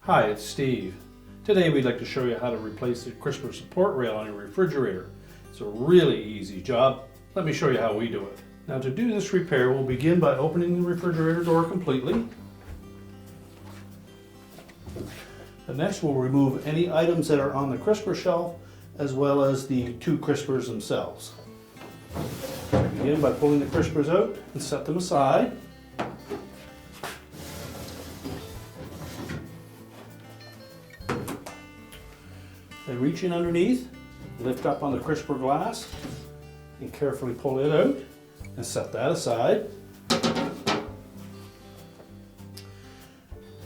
Hi, it's Steve. Today we'd like to show you how to replace the crisper support rail on your refrigerator. It's a really easy job. Let me show you how we do it. Now to do this repair, we'll begin by opening the refrigerator door completely. And next we'll remove any items that are on the crisper shelf as well as the two crispers themselves. Begin by pulling the crispers out and set them aside. Then reach in underneath, lift up on the crisper glass, and carefully pull it out and set that aside.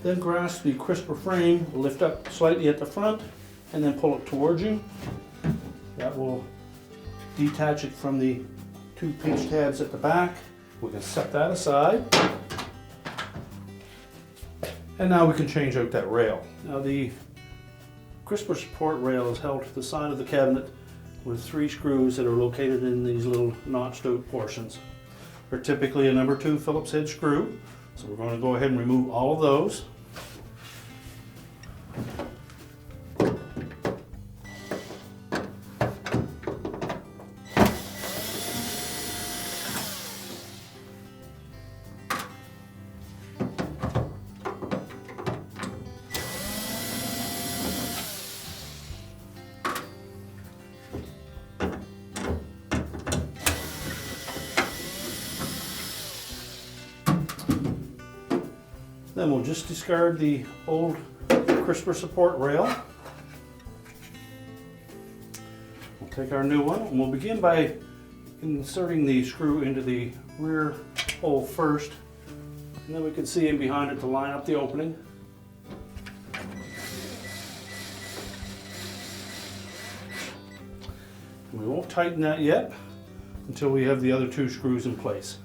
Then grasp the crisper frame, lift up slightly at the front, and then pull it towards you. That will detach it from the two pinch tabs at the back. We can set that aside. And now we can change out that rail. Now the crisper support rail is held to the side of the cabinet with 3 screws that are located in these little notched out portions. They're typically a number 2 Phillips head screw, so we're going to go ahead and remove all of those. Then we'll just discard the old crisper support rail. We'll take our new one and we'll begin by inserting the screw into the rear hole first, and then we can see in behind it to line up the opening. We won't tighten that yet until we have the other 2 screws in place.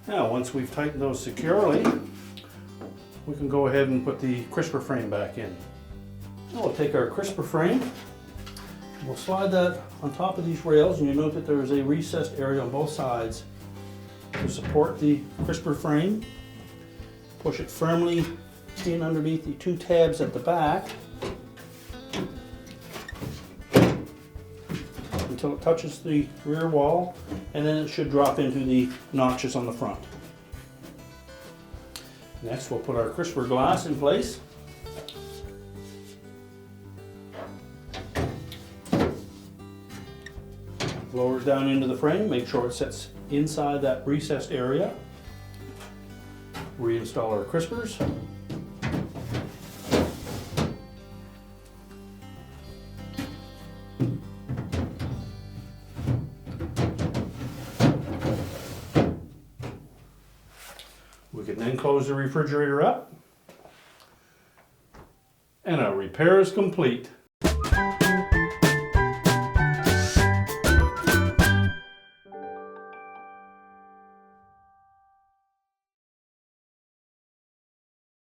Now, once we've tightened those securely, we can go ahead and put the crisper frame back in. Now we'll take our crisper frame, we'll slide that on top of these rails, and you note that there is a recessed area on both sides to support the crisper frame. Push it firmly in underneath the 2 tabs at the back until it touches the rear wall, and then it should drop into the notches on the front. Next, we'll put our crisper glass in place. Lower it down into the frame, make sure it sits inside that recessed area. Reinstall our crispers. We can then close the refrigerator up, and our repair is complete.